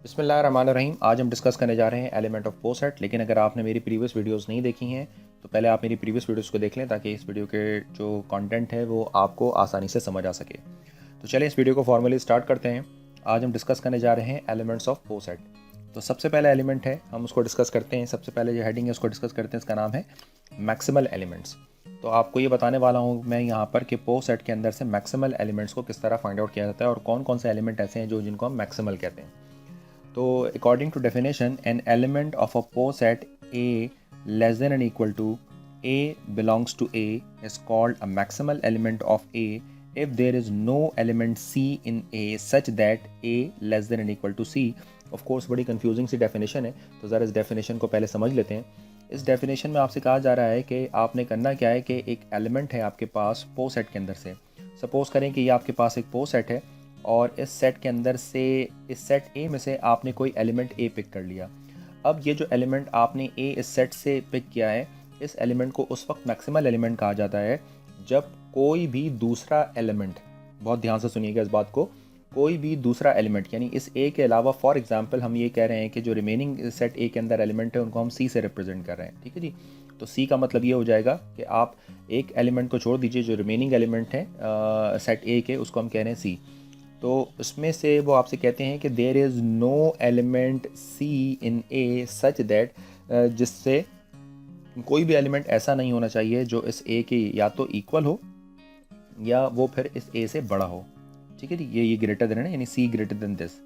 बिस्मिल्लाहिर्रहमानिर्रहीम। आज हम डिस्कस करने जा रहे हैं एलिमेंट ऑफ पो सेट। लेकिन अगर आपने मेरी प्रीवियस वीडियोस नहीं देखी हैं तो पहले आप मेरी प्रीवियस वीडियोस को देख लें ताकि इस वीडियो के जो कंटेंट है वो आपको आसानी से समझ आ सके। तो चलिए इस वीडियो को फॉर्मली स्टार्ट करते हैं। आज हम डिस्कस करने जा रहे हैं एलिमेंट्स ऑफ पो सेट। तो सबसे पहला एलिमेंट है, हम उसको डिस्कस करते हैं। सबसे पहले जो हेडिंग है उसको डिस्कस करते हैं, इसका नाम है मैक्सिमल एलिमेंट्स। तो आपको ये बताने वाला हूँ मैं यहाँ पर कि पो सेट के अंदर से मैक्सिमल एलिमेंट्स को किस तरह फाइंड आउट किया जाता है और कौन कौन से एलिमेंट ऐसे हैं जो जिनको हम मैक्सिमल कहते हैं। तो according to definition, an element of a PO set A less than or equal to A belongs to A is called a maximal element of A if there is no element C in A such that A less than or equal to C। of course बड़ी confusing सी definition है, तो ज़रा इस definition को पहले समझ लेते हैं। इस definition में आपसे कहा जा रहा है कि आपने करना क्या है कि एक element है आपके पास PO set के अंदर से। सपोज़ करें कि ये आपके पास एक PO set है और इस सेट के अंदर से, इस सेट ए में से आपने कोई एलिमेंट ए पिक कर लिया। अब ये जो एलिमेंट आपने ए इस सेट से पिक किया है, इस एलिमेंट को उस वक्त मैक्सिमल एलिमेंट कहा जाता है जब कोई भी दूसरा एलिमेंट, बहुत ध्यान से सुनिएगा इस बात को, कोई भी दूसरा एलिमेंट यानी इस ए के अलावा, फॉर एग्जांपल हम ये कह रहे हैं कि जो रिमेनिंग सेट ए के अंदर एलिमेंट है उनको हम सी से रिप्रेजेंट कर रहे हैं, ठीक है जी। तो सी का मतलब ये हो जाएगा कि आप एक एलिमेंट को छोड़ दीजिए, जो रिमेनिंग एलिमेंट है सेट ए के, उसको हम कह रहे हैं सी। तो उसमें से वो आपसे कहते हैं कि there is no element C in a such that, जिससे कोई भी एलिमेंट ऐसा नहीं होना चाहिए जो इस ए के या तो इक्वल हो या वो फिर इस ए से बड़ा हो, ठीक है जी। ये ग्रेटर देन है, यानी सी ग्रेटर देन दिस।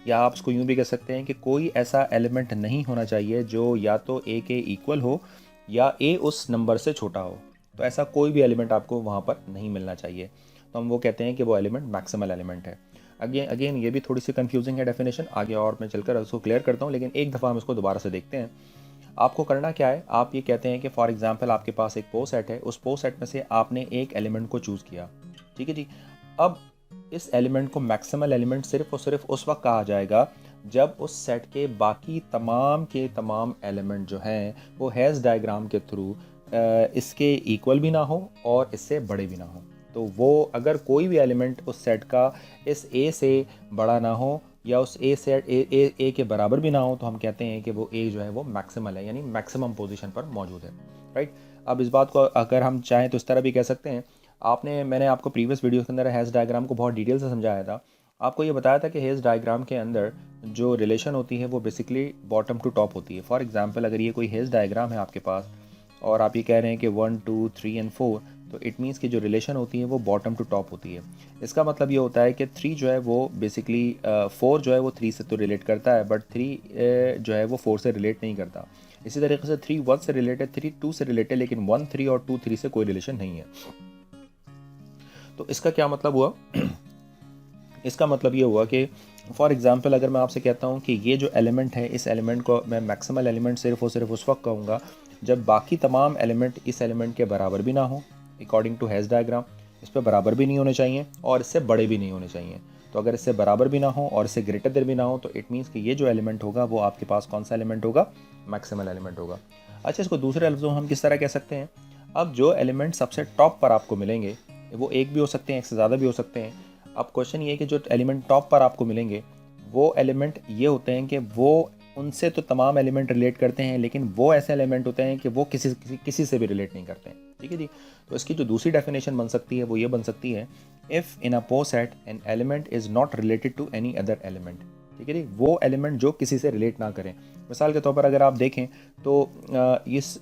या आप इसको यूँ भी कह सकते हैं कि कोई ऐसा एलिमेंट नहीं होना चाहिए जो या तो ए के इक्वल हो या ए उस नंबर से छोटा हो। तो ऐसा कोई भी एलिमेंट आपको वहाँ पर नहीं मिलना चाहिए, तो हम वो कहते हैं कि वो एलिमेंट मैक्सिमल एलिमेंट है। अगेन ये भी थोड़ी सी कंफ्यूजिंग है डेफिनेशन, आगे और मैं चलकर उसको क्लियर करता हूँ, लेकिन एक दफ़ा हम इसको दोबारा से देखते हैं। आपको करना क्या है, आप ये कहते हैं कि फॉर एग्जांपल आपके पास एक पो सेट है, उस पो सेट में से आपने एक एलिमेंट को चूज़ किया, ठीक है जी। अब इस एलिमेंट को मैक्सिमल एलिमेंट सिर्फ और सिर्फ उस वक्त कहा जाएगा जब उस सेट के बाकी तमाम के तमाम एलिमेंट जो हैं वो हेज़ डायग्राम के थ्रू इसके इक्वल भी ना हो और इससे बड़े भी ना हो। तो वो अगर कोई भी एलिमेंट उस सेट का इस ए से बड़ा ना हो या उस ए सेट ए के बराबर भी ना हो, तो हम कहते हैं कि वो ए जो है वो मैक्सिमल है, यानी मैक्सिमम पोजीशन पर मौजूद है, राइट। अब इस बात को अगर हम चाहें तो इस तरह भी कह सकते हैं। मैंने आपको प्रीवियस वीडियो के अंदर हेज़ डायग्राम को बहुत डिटेल से समझाया था। आपको ये बताया था कि हेज़ डायग्राम के अंदर जो रिलेशन होती है वो बेसिकली बॉटम टू टॉप होती है। फॉर एग्जांपल अगर ये कोई हेज़ डायग्राम है आपके पास और आप ये कह रहे हैं कि 1 2 3 एंड 4, तो इट मीन्स कि जो रिलेशन होती है वो बॉटम टू टॉप होती है। इसका मतलब ये होता है कि 3 जो है वो बेसिकली 4 जो है वो 3 से तो रिलेट करता है, बट 3 जो है वो 4 से रिलेट नहीं करता। इसी तरीके से 3 1 से रिलेटेड, 3 2 से रिलेटेड, लेकिन 1 3 और 2 3 से कोई रिलेशन नहीं है। तो इसका क्या मतलब हुआ इसका मतलब ये हुआ कि फॉर एग्जांपल अगर मैं आपसे कहता हूँ कि ये जो एलिमेंट है, इस एलिमेंट को मैं मैक्सिमल एलिमेंट सिर्फ और सिर्फ उस वक्त कहूँगा जब बाकी तमाम एलिमेंट इस एलिमेंट के बराबर भी ना हो, अकॉर्डिंग टू हेज़ डायग्राम। इस पर बराबर भी नहीं होने चाहिए और इससे बड़े भी नहीं होने चाहिए। तो अगर इससे बराबर भी ना हो और इससे ग्रेटर देन भी ना हो, तो इट मीन्स कि ये जो एलिमेंट होगा वो आपके पास कौन सा एलिमेंट होगा, मैक्सिमल एलिमेंट होगा। अच्छा, इसको दूसरे लफ्ज़ों में हम किस तरह कह सकते हैं। अब जो एलिमेंट सबसे टॉप पर आपको मिलेंगे, वो एक भी हो सकते हैं, एक से ज़्यादा भी हो सकते हैं। अब क्वेश्चन ये है कि जो एलिमेंट टॉप पर आपको मिलेंगे वो एलिमेंट ये होते हैं कि वो उनसे तो तमाम एलिमेंट रिलेट करते हैं, लेकिन वो ऐसे एलिमेंट होते हैं कि वो किसी से भी रिलेट नहीं करते हैं, ठीक है जी। तो इसकी जो दूसरी डेफिनेशन बन सकती है वो ये बन सकती है, if in a poset an element is not related to any other element, ठीक है जी। वो एलिमेंट जो किसी से रिलेट ना करें। मिसाल के तौर पर अगर आप देखें तो इस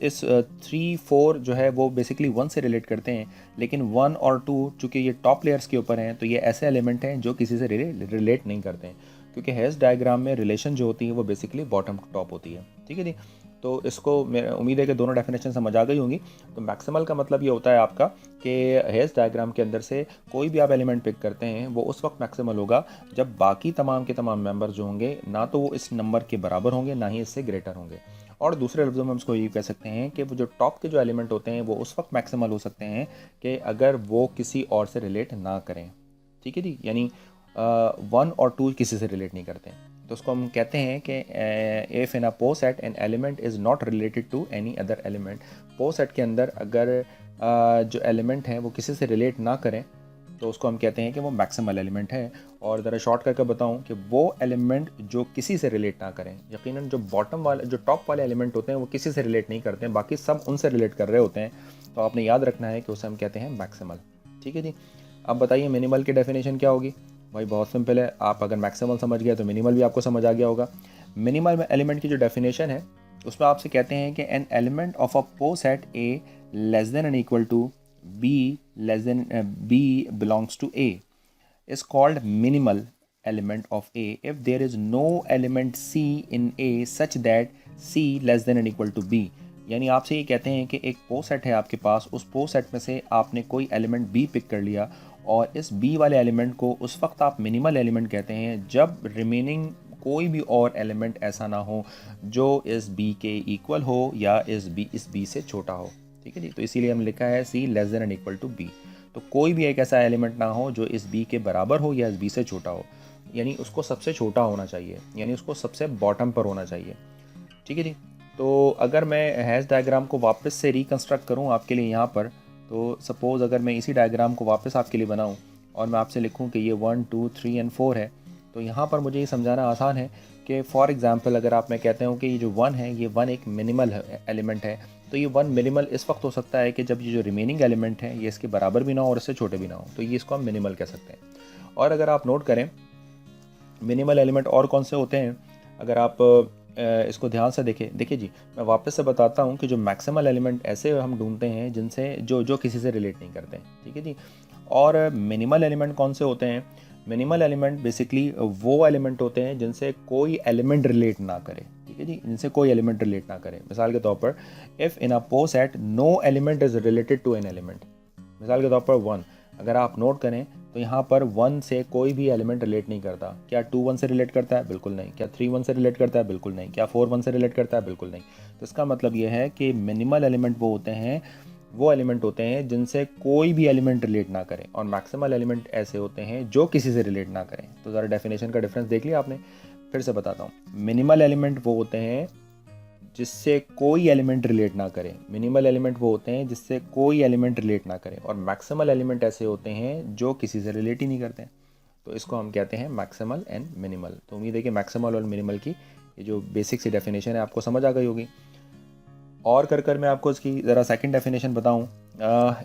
3 4 जो है वो बेसिकली 1 से रिलेट करते हैं, लेकिन 1 और 2 चूँकि ये टॉप लेयर्स के ऊपर हैं, तो ये ऐसे एलिमेंट हैं जो किसी से रिलेट नहीं करते हैं, क्योंकि हेज़ डायग्राम में रिलेशन जो होती है वो बेसिकली बॉटम टू टॉप होती है, ठीक है जी। तो इसको मैं उम्मीद है कि दोनों डेफिनेशन समझ आ गई होंगी। तो मैक्सिमल का मतलब ये होता है आपका कि हेज़ डायग्राम के अंदर से कोई भी आप एलिमेंट पिक करते हैं वो उस वक्त मैक्सिमल होगा जब बाकी तमाम के तमाम मेंबर जो होंगे ना तो वो इस नंबर के बराबर होंगे, ना ही इससे ग्रेटर होंगे। और दूसरे लफ्ज़ों में हम इसको ये कह सकते हैं कि वो जो टॉप के जो एलिमेंट होते हैं वो उस वक्त मैक्सिमल हो सकते हैं कि अगर वो किसी और से रिलेट ना करें, ठीक है जी। यानी 1 और 2 किसी से रिलेट नहीं करते हैं। तो उसको हम कहते हैं कि if in a poset an element is not related to any other element. Poset के अंदर अगर जो एलिमेंट हैं वो किसी से रिलेट ना करें, तो उसको हम कहते हैं कि वो मैक्सिमल एलिमेंट है। और ज़रा शॉर्ट करके बताऊं कि वो एलिमेंट जो किसी से रिलेट ना करें, यकीनन जो बॉटम वाले जो टॉप वाले एलिमेंट होते हैं वो किसी से रिलेट नहीं करते हैं, बाकी सब उनसे रिलेट कर रहे होते हैं, तो आपने याद रखना है कि उसे हम कहते हैं मैक्सिमल। ठीक है जी। अब बताइए मिनिमल की डेफिनेशन क्या होगी। भाई बहुत सिंपल है, आप अगर मैक्सिमल समझ गए तो मिनिमल भी आपको समझ आ गया होगा। मिनिमल एलिमेंट की जो डेफिनेशन है उसमें आपसे कहते हैं कि an element of a poset a less than and equal to B less than B belongs to A is called minimal element of A if there is no element C in A such that C less than and equal to B। यानी आपसे ये कहते हैं कि एक पो set है आपके पास, उस पो सेट में से आपने कोई एलिमेंट B पिक कर लिया और इस B वाले एलिमेंट को उस वक्त आप मिनिमल एलिमेंट कहते हैं जब रिमेनिंग कोई भी और एलिमेंट ऐसा ना हो जो इस B के इक्वल हो या इस B से छोटा हो। ठीक है जी। तो इसीलिए हम लिखा है C less than and equal to B। तो कोई भी एक ऐसा एलिमेंट ना हो जो इस बी के बराबर हो या इस बी से छोटा हो, यानी उसको सबसे छोटा होना चाहिए, यानी उसको सबसे बॉटम पर होना चाहिए। ठीक है जी। तो अगर मैं हैश डायग्राम को वापस से रिकंस्ट्रक्ट करूं आपके लिए यहाँ पर, तो सपोज़ अगर मैं इसी डायग्राम को वापस आपके लिए बनाऊं और मैं आपसे लिखूं कि ये 1 2 3 एंड 4 है, तो यहाँ पर मुझे ये समझाना आसान है कि फॉर एग्जांपल अगर आप मैं कहते हूँ कि ये जो 1 है ये 1 एक मिनिमल एलिमेंट है, तो ये 1 मिनिमल इस वक्त हो सकता है कि जब ये जो रिमेनिंग एलिमेंट है ये इसके बराबर भी ना हो और इससे छोटे भी ना हो, तो ये इसको हम मिनिमल कह सकते हैं। और अगर आप नोट करें मिनिमल एलिमेंट और कौन से होते हैं, अगर आप इसको ध्यान से देखिए जी, मैं वापस से बताता हूँ कि जो मैक्सिमल एलिमेंट ऐसे हम ढूंढते हैं जिनसे जो किसी से रिलेट नहीं करते हैं। ठीक है जी। और मिनिमल एलिमेंट कौन से होते हैं, मिनिमल एलिमेंट बेसिकली वो एलिमेंट होते हैं जिनसे कोई एलिमेंट रिलेट ना करे। ठीक है जी, जिनसे कोई एलिमेंट रिलेट ना करे। मिसाल के तौर पर if in a poset no element is related to an element, मिसाल के तौर पर 1 अगर आप नोट करें तो यहाँ पर 1 से कोई भी एलिमेंट रिलेट नहीं करता। क्या 2 1 से रिलेट करता है? बिल्कुल नहीं। क्या 3 1 से रिलेट करता है? बिल्कुल नहीं। क्या 4 1 से रिलेट करता है? बिल्कुल नहीं। तो इसका मतलब ये है कि मिनिमल एलिमेंट वो एलिमेंट होते हैं जिनसे कोई भी एलिमेंट रिलेट ना करें, और मैक्सिमल एलिमेंट ऐसे होते हैं जो किसी से रिलेट ना करें। तो ज़रा डेफिनेशन का डिफरेंस देख लिया आपने। फिर से बताता हूँ, मिनिमल एलिमेंट वो होते हैं जिससे कोई एलिमेंट रिलेट ना करे, मिनिमल एलिमेंट वो होते हैं जिससे कोई एलिमेंट रिलेट ना करे, और मैक्सिमल एलिमेंट ऐसे होते हैं जो किसी से रिलेट ही नहीं करते हैं। तो इसको हम कहते हैं मैक्सिमल एंड मिनिमल। तो उम्मीद है कि मैक्सिमल और मिनिमल की ये जो बेसिक सी डेफिनेशन है आपको समझ आ गई होगी। और कर मैं आपको इसकी ज़रा सेकंड डेफिनेशन बताऊं,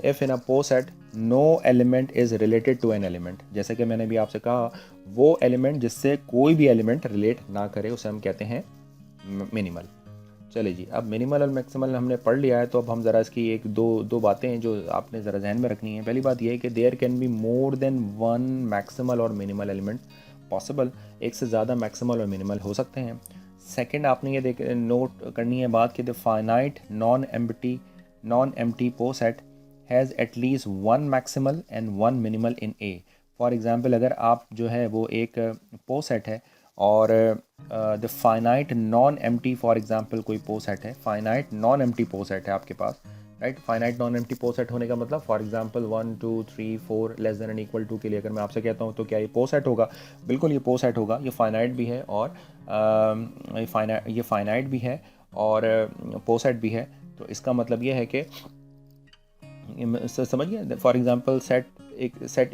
if in a poset no element is related to an element, जैसे कि मैंने भी आपसे कहा वो एलिमेंट जिससे कोई भी एलिमेंट रिलेट ना करे उसे हम कहते हैं मिनिमल। चलिए जी, अब मिनिमल और मैक्सिमल हमने पढ़ लिया है, तो अब हम ज़रा इसकी एक दो बातें हैं जो आपने ज़रा जहन में रखनी है। पहली बात यह है कि there can be more than one maximal और मिनिमल एलिमेंट पॉसिबल, एक से ज़्यादा मैक्सिमल और मिनिमल हो सकते हैं। सेकंड आपने ये नोट करनी है बात कि द फाइनाइट नॉन एम्प्टी पो set has at least one maximal and one minimal in A. For example अगर आप जो है वो एक पो सेट है और the finite non empty, for example कोई पो सेट है, finite non empty poset है आपके पास, right. Finite non empty poset होने का मतलब for example 1 2 3 4 less than and equal to के लिए अगर मैं आपसे कहता हूँ तो क्या ये पो सेट होगा? बिल्कुल ये पो सेट होगा। ये फाइनाइट भी है और ये फाइनाइट भी है और पो सेट भी है। तो इसका मतलब ये है कि समझिए फॉर एग्जांपल सेट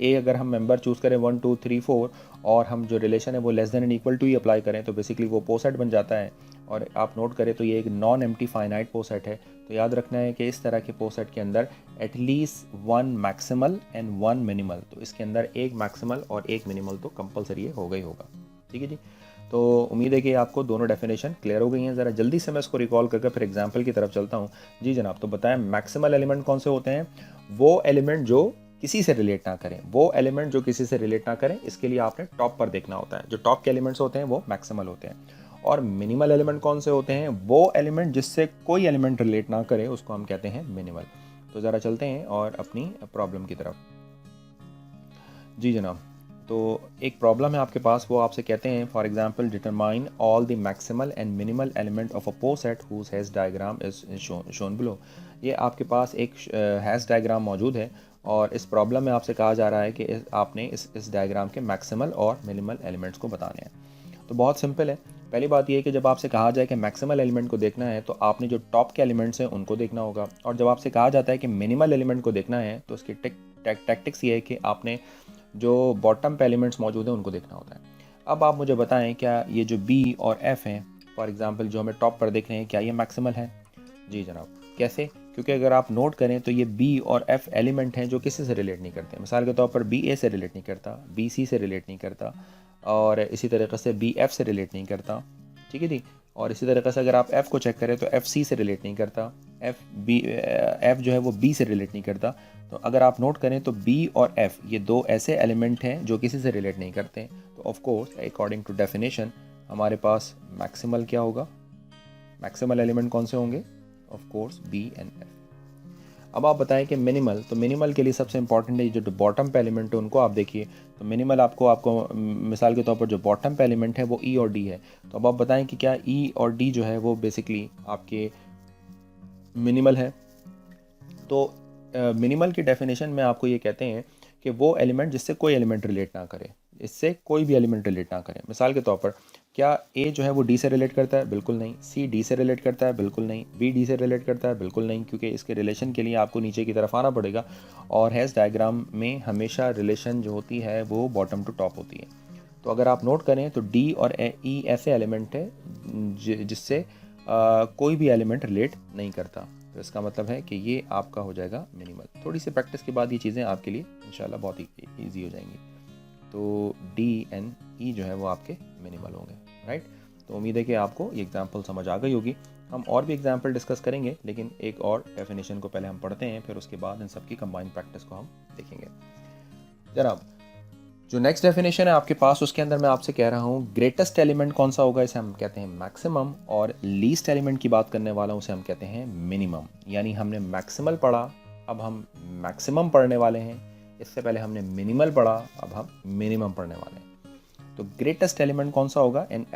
ए अगर हम मेंबर चूज़ करें 1 2 3 4 और हम जो रिलेशन है वो less than and equal to ही अप्लाई करें, तो बेसिकली वो पो सेट बन जाता है। और आप नोट करें तो ये एक नॉन एम्प्टी फाइनाइट पो सेट है। तो याद रखना है कि इस तरह के पो सेट के अंदर at least one maximal and one minimal, तो इसके अंदर एक मैक्सिमल और एक मिनिमल तो कंपलसरी होगा ही होगा। ठीक है जी। तो उम्मीद है कि आपको दोनों डेफिनेशन क्लियर हो गई हैं। ज़रा जल्दी से मैं इसको रिकॉल करके फिर एग्जांपल की तरफ चलता हूँ। जी जनाब, तो बताएं मैक्सिमल एलिमेंट कौन से होते हैं? वो एलिमेंट जो किसी से रिलेट ना करें, वो एलिमेंट जो किसी से रिलेट ना करें, इसके लिए आपने टॉप पर देखना होता है। जो टॉप के एलिमेंट्स होते हैं वो मैक्सिमल होते हैं। और मिनिमल एलिमेंट कौन से होते हैं? वो एलिमेंट जिससे कोई एलिमेंट रिलेट ना करे उसको हम कहते हैं मिनिमल। तो ज़रा चलते हैं और अपनी प्रॉब्लम की तरफ। जी जनाब, तो एक प्रॉब्लम है आपके पास, वो आपसे कहते हैं for example determine all the maximal and minimal element of a poset whose Hasse diagram is shown below. ये आपके पास एक हैश डायग्राम मौजूद है और इस प्रॉब्लम में आपसे कहा जा रहा है कि आपने इस डायग्राम के मैक्सिमल और मिनिमल एलिमेंट्स को बताने हैं। तो बहुत सिंपल है। पहली बात यह है कि जब आपसे कहा जाए कि मैक्सिमल एलिमेंट को देखना है तो आपने जो टॉप के एलिमेंट्स हैं उनको देखना होगा, और जब आपसे कहा जाता है कि मिनिमल एलिमेंट को देखना है तो उसकी टिक टैक्टिक्स ये है कि आपने जो बॉटम पे एलिमेंट्स मौजूद हैं उनको देखना होता है। अब आप मुझे बताएं क्या ये जो बी और एफ हैं, फॉर एग्जांपल जो हमें टॉप पर देख रहे हैं, क्या ये मैक्सिमल है? जी जनाब। कैसे? क्योंकि अगर आप नोट करें तो ये बी और एफ एलिमेंट हैं जो किसी से रिलेट नहीं करते। मिसाल के तौर पर बी ए से रिलेट नहीं करता, बी सी से रिलेट नहीं करता, और इसी तरीके से बी एफ से रिलेट नहीं करता, ठीक है जी। और इसी तरीके से अगर आप एफ़ को चेक करें तो एफ़ सी से रिलेट नहीं करता, एफ़ जो है वो बी से रिलेट नहीं करता। तो अगर आप नोट करें तो बी और एफ़ ये दो ऐसे एलिमेंट हैं जो किसी से रिलेट नहीं करते। तो of course according to definition हमारे पास मैक्सिमल क्या होगा? मैक्सिमल एलिमेंट कौन से होंगे? Of course B and F. अब आप बताएं कि मिनिमल, तो मिनिमल के लिए सबसे इंपॉर्टेंट है जो बॉटम पे एलिमेंट है उनको आप देखिए। तो मिनिमल आपको मिसाल के तौर पर जो बॉटम पे एलिमेंट है वो ई और डी है। तो अब आप बताएं कि क्या ई और डी जो है वो बेसिकली आपके मिनिमल है? तो मिनिमल की डेफिनेशन में आपको ये कहते हैं कि वो एलिमेंट जिससे कोई एलिमेंट रिलेट ना करे, इससे कोई भी एलिमेंट रिलेट ना करे। मिसाल के तौर पर क्या ए जो है वो डी से रिलेट करता है? बिल्कुल नहीं। सी डी से रिलेट करता है? बिल्कुल नहीं। बी डी से रिलेट करता है? बिल्कुल नहीं, क्योंकि इसके रिलेशन के लिए आपको नीचे की तरफ आना पड़ेगा, और हैज़ डायग्राम में हमेशा रिलेशन जो होती है वो बॉटम टू टॉप होती है। तो अगर आप नोट करें तो डी और ई ऐसे एलिमेंट है जिससे कोई भी एलिमेंट रिलेट नहीं करता। तो इसका मतलब है कि ये आपका हो जाएगा मिनिमल। थोड़ी सी प्रैक्टिस के बाद ये चीज़ें आपके लिए इंशाल्लाह बहुत ही ईजी हो जाएंगी। तो डी एंड ई जो है वो आपके मिनिमल होंगे, राइट। तो उम्मीद है कि आपको ये एग्जांपल समझ आ गई होगी। हम और भी एग्जांपल डिस्कस करेंगे, लेकिन एक और डेफिनेशन को पहले हम पढ़ते हैं, फिर उसके बाद इन सब की कंबाइंड प्रैक्टिस को हम देखेंगे। जनाब, जो नेक्स्ट डेफिनेशन है आपके पास उसके अंदर मैं आपसे कह रहा हूँ ग्रेटेस्ट एलिमेंट कौन सा होगा, इसे हम कहते हैं मैक्सिमम, और लीस्ट एलिमेंट की बात करने वाला हूँ उसे हम कहते हैं मिनिमम। यानी हमने मैक्सिमल पढ़ा, अब हम मैक्सिमम पढ़ने वाले हैं। इससे पहले हमने मिनिमल पढ़ा, अब हम मिनिमम पढ़ने वाले हैं। तो ग्रेटेस्ट एलिमेंट कौन सा होगा? An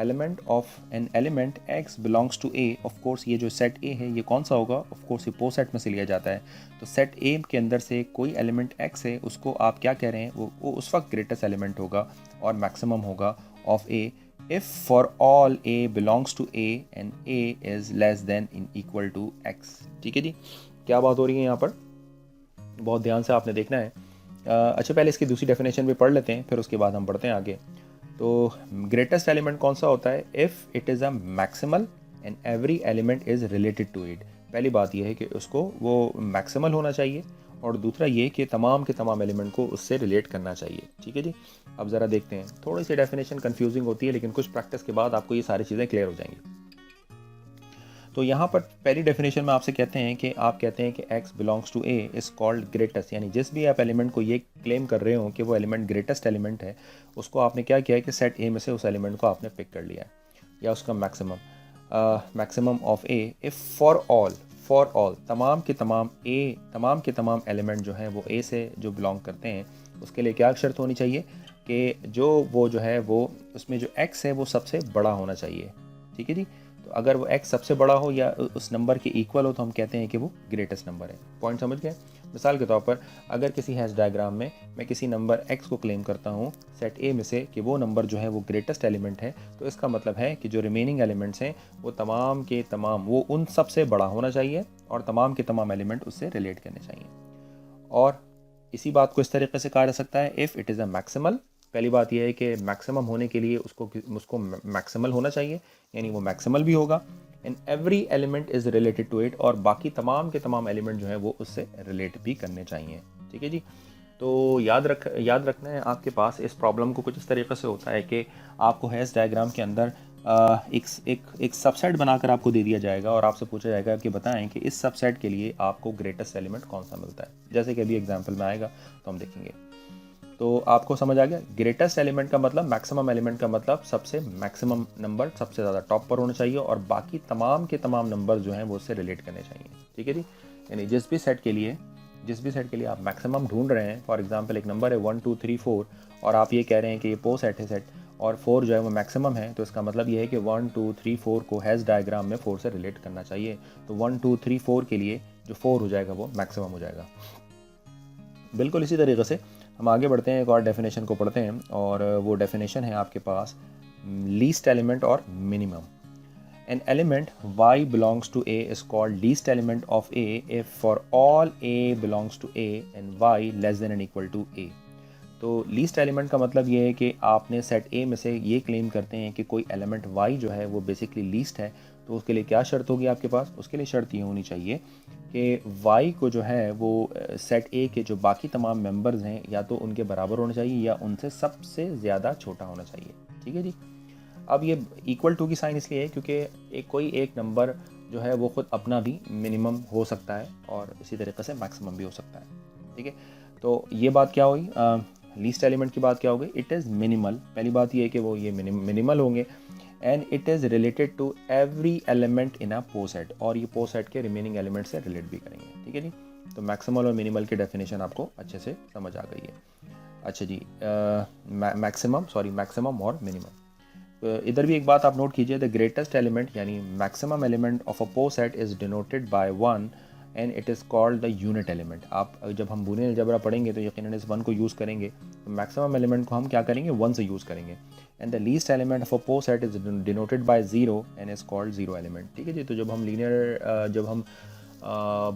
element X belongs to A. Of course ये जो सेट ए है ये कौन सा होगा? ऑफ कोर्स ये पो सेट में से लिया जाता है। तो सेट ए के अंदर से कोई एलिमेंट एक्स है, उसको आप क्या कह रहे हैं? वो उस वक्त ग्रेटेस्ट एलिमेंट होगा और मैक्सिमम होगा of A if for all A belongs to A and A is less than in equal to X. ठीक है जी, क्या बात हो रही है यहाँ पर? बहुत ध्यान से आपने देखना है। अच्छा, पहले इसकी दूसरी डेफिनेशन भी पढ़ लेते हैं, फिर उसके बाद हम बढ़ते हैं आगे। तो ग्रेटेस्ट एलिमेंट कौन सा होता है? If it is a maximal and every element is related to it. पहली बात यह है कि उसको वो मैक्सिमल होना चाहिए, और दूसरा ये कि तमाम के तमाम एलिमेंट को उससे रिलेट करना चाहिए। ठीक है जी, अब ज़रा देखते हैं। थोड़ी सी डेफिनेशन कंफ्यूजिंग होती है, लेकिन कुछ प्रैक्टिस के बाद आपको ये सारी चीज़ें क्लियर हो जाएंगी। तो यहाँ पर पहली डेफिनेशन में आपसे कहते हैं कि आप कहते हैं कि x belongs to a is called greatest. यानी जिस भी आप एलिमेंट को ये क्लेम कर रहे हो कि वो एलिमेंट ग्रेटेस्ट एलिमेंट है, उसको आपने क्या किया है कि सेट a में से उस एलिमेंट को आपने पिक कर लिया है, या उसका maximum of a if for all तमाम के तमाम एलिमेंट जो हैं वो a से जो बिलोंग करते हैं, उसके लिए क्या शर्त होनी चाहिए कि जो है वो उसमें जो x है वो सबसे बड़ा होना चाहिए। ठीक है जी, तो अगर वो x सबसे बड़ा हो या उस नंबर के इक्वल हो तो हम कहते हैं कि वो ग्रेटेस्ट नंबर है। पॉइंट समझ गए? मिसाल के तौर पर अगर किसी हैश डायग्राम में मैं किसी नंबर x को क्लेम करता हूँ सेट a में से कि वो नंबर जो है वो ग्रेटेस्ट एलिमेंट है, तो इसका मतलब है कि जो रिमेनिंग एलिमेंट्स हैं वो तमाम के तमाम वो उन सबसे बड़ा होना चाहिए, और तमाम के तमाम एलिमेंट उससे रिलेट करने चाहिए। और इसी बात को इस तरीके से कहा जा सकता है, if it is a maximal. पहली बात यह है कि मैक्सिमम होने के लिए उसको मैक्सिमल होना चाहिए, यानी वो मैक्सिमल भी होगा। And every element is related to it, और बाकी तमाम के तमाम एलिमेंट जो है वो उससे रिलेट भी करने चाहिए। ठीक है जी, तो याद रखना है आपके पास इस प्रॉब्लम को कुछ इस तरीके से होता है कि आपको हैश डायग्राम के अंदर एक सबसेट बनाकर आपको दे दिया जाएगा, और आपसे पूछा जाएगा कि बताएं कि इस सबसेट के लिए आपको ग्रेटेस्ट एलिमेंट कौन सा मिलता है। जैसे कि अभी एग्जांपल में आएगा तो हम देखेंगे। तो आपको समझ आ गया, ग्रेटेस्ट एलिमेंट का मतलब, मैक्सिमम एलिमेंट का मतलब सबसे मैक्सिमम नंबर सबसे ज़्यादा टॉप पर होना चाहिए, और बाकी तमाम के तमाम नंबर जो हैं वो उससे रिलेट करने चाहिए। ठीक है जी, यानी जिस भी सेट के लिए आप मैक्सिमम ढूंढ रहे हैं, फॉर एग्जांपल एक नंबर है 1 2 3 4, और आप ये कह रहे हैं कि ये पो सेट है सेट, और 4 जो है वो मैक्सिमम है, तो इसका मतलब ये है कि 1 2 3 4 को हैश डायग्राम में 4 से रिलेट करना चाहिए। तो 1 2 3 4 के लिए जो 4 हो जाएगा वो मैक्सिमम हो जाएगा। बिल्कुल इसी तरीके से हम आगे बढ़ते हैं, एक और डेफिनेशन को पढ़ते हैं, और वो डेफिनेशन है आपके पास लीस्ट एलिमेंट और minimum. An element y belongs to A is called least element of A if for all A belongs to A and y less than and equal to A. तो least element का मतलब ये है कि आपने set ए में से ये क्लेम करते हैं कि कोई एलिमेंट वाई जो है वो बेसिकली लीस्ट है, तो उसके लिए क्या शर्त होगी आपके पास? उसके लिए शर्त ये होनी चाहिए कि वाई को जो है वो सेट ए के जो बाकी तमाम मेंबर्स हैं या तो उनके बराबर होना चाहिए या उनसे सबसे ज़्यादा छोटा होना चाहिए। ठीक है जी। अब ये इक्वल टू की साइन इसलिए है क्योंकि कोई एक नंबर जो है वो ख़ुद अपना भी मिनिमम हो सकता है और इसी तरीके से मैक्सिमम भी हो सकता है। ठीक है, तो ये बात क्या हुई? लीस्ट एलिमेंट की बात क्या हो गई? It is minimal. पहली बात ये है कि वो ये मिनिमल होंगे and it is related to every element in a poset, और ये पो सेट के रिमेनिंग एलिमेंट से रिलेट भी करेंगे। ठीक है जी, तो मैक्सिमल और मिनिमल की डेफिनेशन आपको अच्छे से समझ आ गई है। अच्छा जी, मैक्सिमम और मिनिमम। इधर भी एक बात आप नोट कीजिए, द ग्रेटेस्ट एलिमेंट यानी मैक्सिमम एलिमेंट ऑफ अ पो set is denoted by 1 and it is called the unit element. आप जब हम बूलियन अलजेब्रा पढ़ेंगे तो यकीनन इस 1 को यूज़ करेंगे, तो मैक्सिमम एलिमेंट को हम क्या करेंगे? 1 से यूज़ करेंगे। And the least element of a poset is denoted by 0 and is called 0 element. ठीक है जी, तो जब हम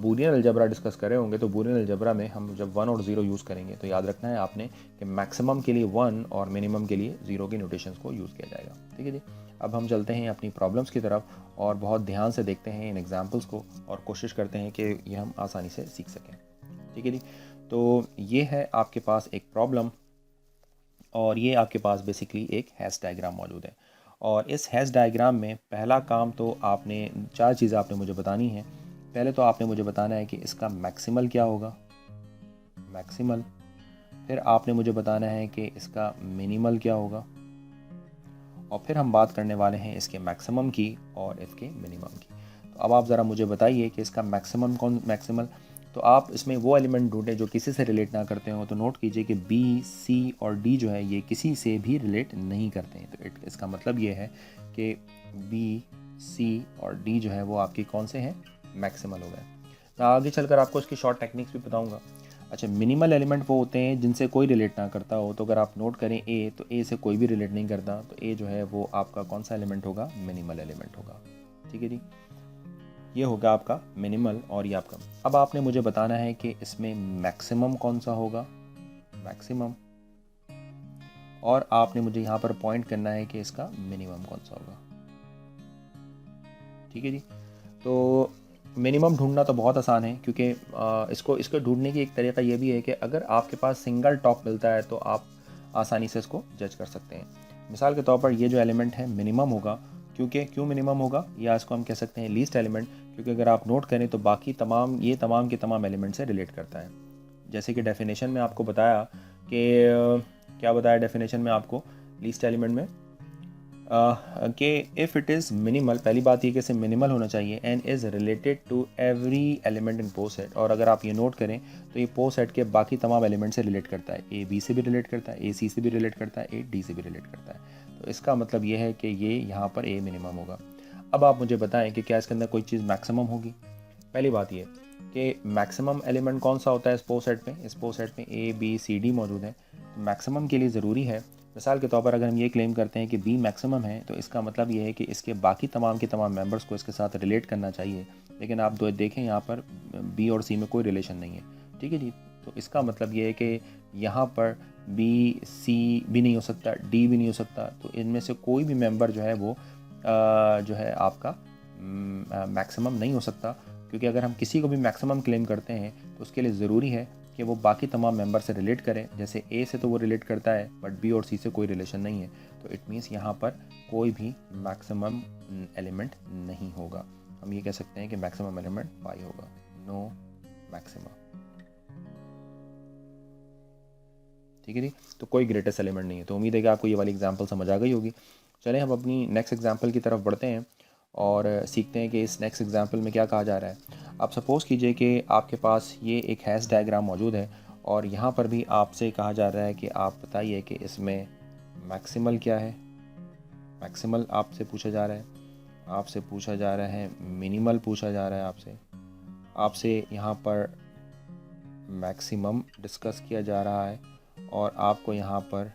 बूलियन अलजेब्रा डिस्कस कर रहे होंगे तो बूलियन अलजेब्रा में हम जब 1 और 0 यूज़ करेंगे तो याद रखना है आपने कि मैक्सिमम के लिए 1 और मिनिमम के लिए 0 की नोटेशंस को यूज़ किया जाएगा। ठीक है जी, अब हम चलते हैं अपनी प्रॉब्लम्स की तरफ और बहुत ध्यान से देखते हैं इन एग्जांपल्स को और कोशिश करते हैं कि ये हम आसानी से सीख सकें। ठीक है जी, तो ये है आपके पास एक प्रॉब्लम और ये आपके पास बेसिकली एक हैश डायग्राम मौजूद है। और इस हैश डायग्राम में पहला काम तो आपने 4 चीज़ें आपने मुझे बतानी है। पहले तो आपने मुझे बताना है कि इसका मैक्सिमल क्या होगा, मैक्सिमल। फिर आपने मुझे बताना है कि इसका मिनिमल क्या होगा, और फिर हम बात करने वाले हैं इसके मैक्सिमम की और इसके मिनिमम की। तो अब आप ज़रा मुझे बताइए कि इसका मैक्सिमल, तो आप इसमें वो एलिमेंट ढूंढें जो किसी से रिलेट ना करते हो। तो नोट कीजिए कि बी, सी और डी जो है ये किसी से भी रिलेट नहीं करते हैं, तो इसका मतलब ये है कि बी, सी और डी जो है वो आपके कौन से हैं? मैक्सिमल हो गए। मैं आगे चलकर आपको इसकी शॉर्ट टेक्निक्स भी बताऊंगा। अच्छा, मिनिमल एलिमेंट वो होते हैं जिनसे कोई रिलेट ना करता हो। तो अगर आप नोट करें ए, तो ए से कोई भी रिलेट नहीं करता, तो ए जो है वो आपका कौन सा एलिमेंट होगा? मिनिमल एलिमेंट होगा। ठीक है जी, ये होगा आपका मिनिमल और ये आपका। अब आपने मुझे बताना है कि इसमें मैक्सिमम कौन सा होगा, मैक्सिमम, और आपने मुझे यहाँ पर पॉइंट करना है कि इसका मिनिमम कौन सा होगा। ठीक है जी, तो मिनिमम ढूंढना तो बहुत आसान है क्योंकि इसको ढूंढने की एक तरीका ये भी है कि अगर आपके पास सिंगल टॉप मिलता है तो आप आसानी से इसको जज कर सकते हैं। मिसाल के तौर पर ये जो एलिमेंट है मिनिमम होगा, क्यों मिनिमम होगा, या इसको हम कह सकते हैं लीस्ट एलिमेंट, क्योंकि अगर आप नोट करें तो बाकी तमाम के तमाम एलिमेंट से रिलेट करता है। जैसे कि डेफिनेशन में आपको बताया कि क्या बताया डेफिनेशन में आपको लीस्ट एलिमेंट में कि इफ़ इट इज़ मिनिमल, पहली बात ये कि इसे मिनिमल होना चाहिए and is related to every element in poset. और अगर आप ये नोट करें तो ये पो सेट के बाकी तमाम एलिमेंट से रिलेट करता है। ए बी से भी रिलेट करता है, ए सी से भी रिलेट करता है, ए डी से भी रिलेट करता है। तो इसका मतलब ये है कि ये यहाँ पर ए मिनिमम होगा। अब आप मुझे बताएं कि क्या इसके अंदर कोई चीज़ मैक्सिमम होगी। पहली बात ये कि मैक्सिमम एलिमेंट कौन सा होता है इस पो सेट में? इस पो सेट में ए बी सी डी मौजूद है। तो मैक्सिमम के लिए ज़रूरी है, मिसाल के तौर पर अगर हम ये क्लेम करते हैं कि बी मैक्सिमम है, तो इसका मतलब ये है कि इसके बाकी तमाम के तमाम मेंबर्स को इसके साथ रिलेट करना चाहिए। लेकिन आप दो देखें यहाँ पर बी और सी में कोई रिलेशन नहीं है। ठीक है जी, तो इसका मतलब ये है कि यहाँ पर बी, सी भी नहीं हो सकता, डी भी नहीं हो सकता। तो इनमें से कोई भी मेंबर जो है वो जो है आपका मैक्सिमम नहीं हो सकता, क्योंकि अगर हम किसी को भी मैक्सिमम क्लेम करते हैं तो उसके लिए ज़रूरी है कि वो बाकी तमाम मेंबर से रिलेट करें। जैसे ए से तो वो रिलेट करता है बट बी और सी से कोई रिलेशन नहीं है, तो इट मीन्स यहाँ पर कोई भी मैक्सिमम एलिमेंट नहीं होगा। हम ये कह सकते हैं कि मैक्सिमम एलिमेंट पाई होगा, नो मैक्सिमम। ठीक है जी, तो कोई ग्रेटेस्ट एलिमेंट नहीं है। तो उम्मीद है कि आपको ये वाली एग्जाम्पल समझ आ गई होगी। चलें हम अपनी नेक्स्ट एग्जाम्पल की तरफ बढ़ते हैं और सीखते हैं कि इस नेक्स्ट एग्जाम्पल में क्या कहा जा रहा है। आप सपोज़ कीजिए कि आपके पास ये एक हैश डायग्राम मौजूद है और यहाँ पर भी आपसे कहा जा रहा है कि आप बताइए कि इसमें मैक्सिमल क्या है। मैक्सिमल आपसे पूछा जा रहा है, आपसे पूछा जा रहा है मिनिमल पूछा जा रहा है, आपसे यहाँ पर मैक्सिमम डिस्कस किया जा रहा है और आपको यहाँ पर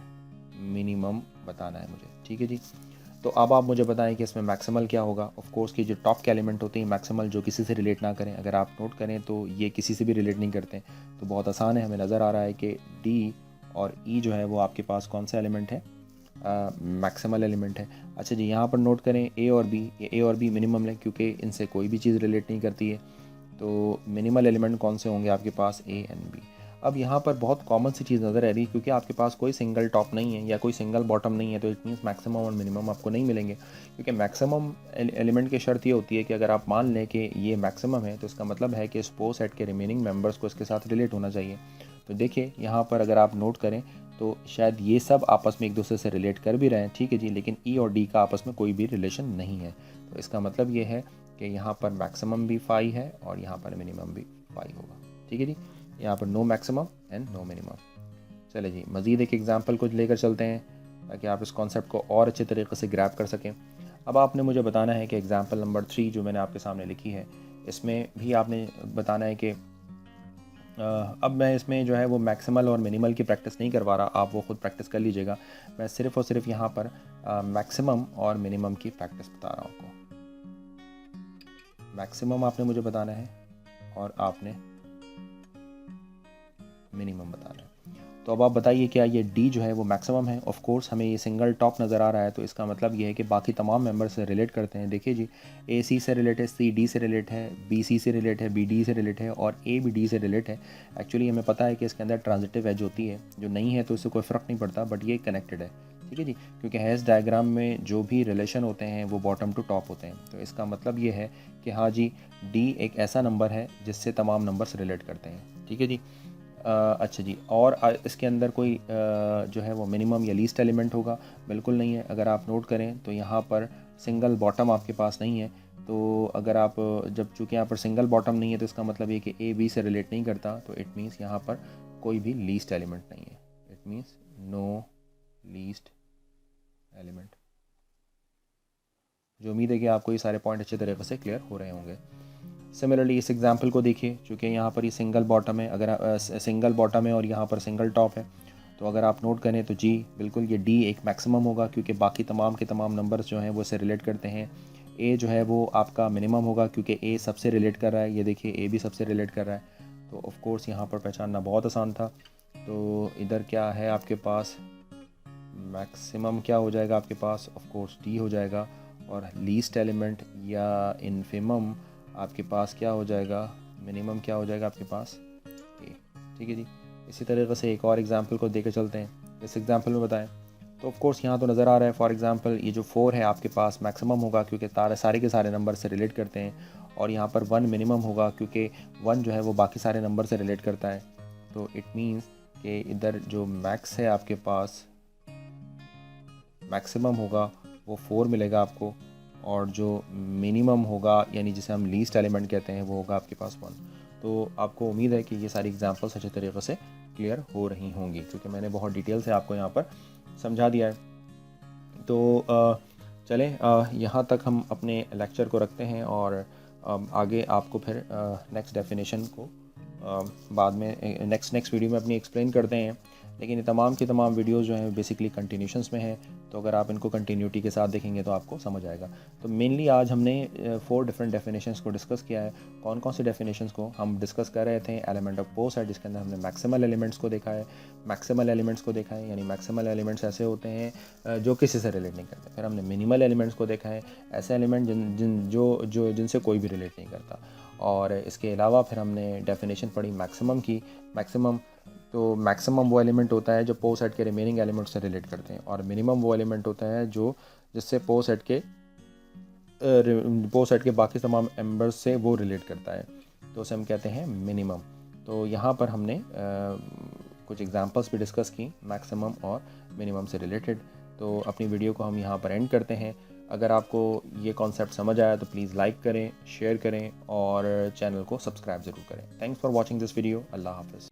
मिनिमम बताना है मुझे। ठीक है जी, तो अब आप मुझे बताएं कि इसमें मैक्सिमल क्या होगा। ऑफ कोर्स कि जो टॉप के एलिमेंट होते हैं मैक्सिमल, जो किसी से रिलेट ना करें, अगर आप नोट करें तो ये किसी से भी रिलेट नहीं करते, तो बहुत आसान है। हमें नज़र आ रहा है कि डी और ई जो है वो आपके पास कौन सा एलिमेंट है, मैक्सिमल एलिमेंट है। अच्छा जी, यहाँ पर नोट करें ए और बी मिनिमम लें, क्योंकि इनसे कोई भी चीज़ रिलेट नहीं करती है। तो मिनिमल एलिमेंट कौन से होंगे आपके पास, ए एंड बी। अब यहाँ पर बहुत कॉमन सी चीज़ नज़र आ रही है, क्योंकि आपके पास कोई सिंगल टॉप नहीं है या कोई सिंगल बॉटम नहीं है, तो इट मीन्स मैक्सिमम और मिनिमम आपको नहीं मिलेंगे। क्योंकि मैक्सिमम एलिमेंट की शर्त ये होती है कि अगर आप मान लें कि ये मैक्सिमम है, तो इसका मतलब है कि स्पोर सेट के रिमेनिंग मेंबर्स को इसके साथ रिलेट होना चाहिए। तो देखिए यहाँ पर अगर आप नोट करें तो शायद ये सब आपस में एक दूसरे से रिलेट कर भी रहे हैं, ठीक है जी, लेकिन ई और डी का आपस में कोई भी रिलेशन नहीं है। तो इसका मतलब ये है कि यहाँ पर मैक्सिमम भी 5 है और यहाँ पर मिनिमम भी 5 होगा, ठीक है जी। यहाँ पर no maximum and no minimum. चले जी, मज़ीद एक एग्जांपल को लेकर चलते हैं ताकि आप इस कॉन्सेप्ट को और अच्छे तरीके से ग्रैब कर सकें। अब आपने मुझे बताना है कि एग्जांपल नंबर 3 जो मैंने आपके सामने लिखी है, इसमें भी आपने बताना है कि अब मैं इसमें जो है वो मैक्सिमल और मिनिमल की प्रैक्टिस नहीं करवा रहा, आप वो खुद प्रैक्टिस कर लीजिएगा। मैं सिर्फ़ और सिर्फ यहाँ पर मैक्सिमम और मिनिमम की प्रैक्टिस बता रहा हूँ आपको। मैक्सिमम आपने मुझे बताना है और आपने मिनिमम बताना है। तो अब आप बताइए क्या ये डी जो है वो मैक्सिमम है। ऑफ कोर्स हमें ये सिंगल टॉप नज़र आ रहा है, तो इसका मतलब ये है कि बाकी तमाम मेंबर से रिलेट करते हैं। देखिए जी, ए सी से रिलेट है, सी डी से रिलेट है, बी सी से रिलेट है, बी डी से रिलेट है और ए बी डी से रिलेट है। एक्चुअली हमें पता है कि इसके अंदर ट्रांजिटिव एज होती है, जो नहीं है तो इससे कोई फ़र्क नहीं पड़ता, बट ये कनेक्टेड है, ठीक है जी। क्योंकि हैज़ डायग्राम में जो भी रिलेशन होते हैं वो बॉटम टू टॉप होते हैं। तो इसका मतलब ये है कि हाँ जी, डी एक ऐसा नंबर है जिससे तमाम नंबर्स रिलेट करते हैं, ठीक है जी। अच्छा जी, और इसके अंदर कोई जो है वो मिनिमम या लीस्ट एलिमेंट होगा, बिल्कुल नहीं है। अगर आप नोट करें तो यहाँ पर सिंगल बॉटम आपके पास नहीं है। तो अगर आप जब चूँकि यहाँ पर सिंगल बॉटम नहीं है, तो इसका मतलब ये कि ए बी से रिलेट नहीं करता, तो इट मीन्स यहाँ पर कोई भी लीस्ट एलिमेंट नहीं है। It means no least element. जो उम्मीद है कि आपको ये सारे पॉइंट अच्छे तरीके से क्लियर हो रहे होंगे। सिमिलरली इस एग्जांपल को देखिए, चूँकि यहाँ पर ये सिंगल बॉटम है, अगर सिंगल बॉटम है और यहाँ पर सिंगल टॉप है, तो अगर आप नोट करें तो जी बिल्कुल ये डी एक मैक्सिमम होगा, क्योंकि बाकी तमाम के तमाम नंबर्स जो हैं वो इससे रिलेट करते हैं। ए जो है वो आपका मिनिमम होगा, क्योंकि ए सबसे रिलेट कर रहा है, ये देखिए ए भी सबसे रिलेट कर रहा है। तो ऑफ कोर्स यहाँ पर पहचानना बहुत आसान था। तो इधर क्या है आपके पास, मैक्सिमम क्या हो जाएगा आपके पास, ऑफ कोर्स डी हो जाएगा, और लीस्ट एलिमेंट या इनफिमम आपके पास क्या हो जाएगा, मिनिमम क्या हो जाएगा आपके पास, ए, ठीक है जी। इसी तरीके से एक और एग्जांपल को देकर चलते हैं, इस एग्जांपल में बताएं। तो ऑफ कोर्स यहाँ तो नज़र आ रहा है, फॉर एग्जांपल ये जो 4 है आपके पास मैक्सिमम होगा, क्योंकि सारे के सारे नंबर से रिलेट करते हैं, और यहाँ पर 1 मिनिमम होगा, क्योंकि 1 जो है वो बाकी सारे नंबर से रिलेट करता है। तो इट मीन्स कि इधर जो मैक्स है आपके पास, मैक्सिमम होगा वो 4 मिलेगा आपको, और जो मिनिमम होगा यानी जिसे हम लीस्ट एलिमेंट कहते हैं वो होगा आपके पास 1। तो आपको उम्मीद है कि ये सारी एग्जांपल्स अच्छे तरीके से क्लियर हो रही होंगी, क्योंकि मैंने बहुत डिटेल से आपको यहाँ पर समझा दिया है। तो चलें यहाँ तक हम अपने लेक्चर को रखते हैं, और आगे आपको फिर नेक्स्ट डेफिनेशन को बाद में नेक्स्ट वीडियो में अपनी एक्सप्लेन करते हैं। लेकिन ये तमाम की तमाम वीडियोस जो हैं बेसिकली कंटिन्यूशंस में हैं, तो अगर आप इनको कंटिन्यूटी के साथ देखेंगे तो आपको समझ आएगा। तो मेनली आज हमने 4 डिफरेंट डेफिनेशंस को डिस्कस किया है। कौन कौन सी डेफिनेशंस को हम डिस्कस कर रहे थे, एलिमेंट ऑफ पोस है, जिसके अंदर हमने मैक्सिमल एलिमेंट्स को देखा है, मैक्सिमल एलिमेंट्स को देखा है, यानी मैक्सिमल एलिमेंट्स ऐसे होते हैं जो किसी से रिलेट नहीं करते। फिर हमने मिनिमल एलिमेंट्स को देखा है, ऐसे एलिमेंट जिनसे कोई भी रिलेट नहीं करता। और इसके अलावा फिर हमने डेफिनेशन पढ़ी मैक्सिमम की। मैक्सिमम वो एलिमेंट होता है जो पो सेट के रिमेनिंग एलिमेंट से रिलेट करते हैं, और मिनिमम वो एलिमेंट होता है जिससे पो सेट के बाकी तमाम मेंबर्स से वो रिलेट करता है, तो उसे हम कहते हैं मिनिमम। तो यहाँ पर हमने कुछ एग्जांपल्स भी डिस्कस की मैक्सिमम और मिनिमम से रिलेटेड। तो अपनी वीडियो को हम यहाँ पर एंड करते हैं। अगर आपको ये कॉन्सेप्ट समझ आया तो प्लीज़ लाइक करें, शेयर करें और चैनल को सब्सक्राइब ज़रूर करें। Thanks for watching this video. अल्लाह हाफ़िज़।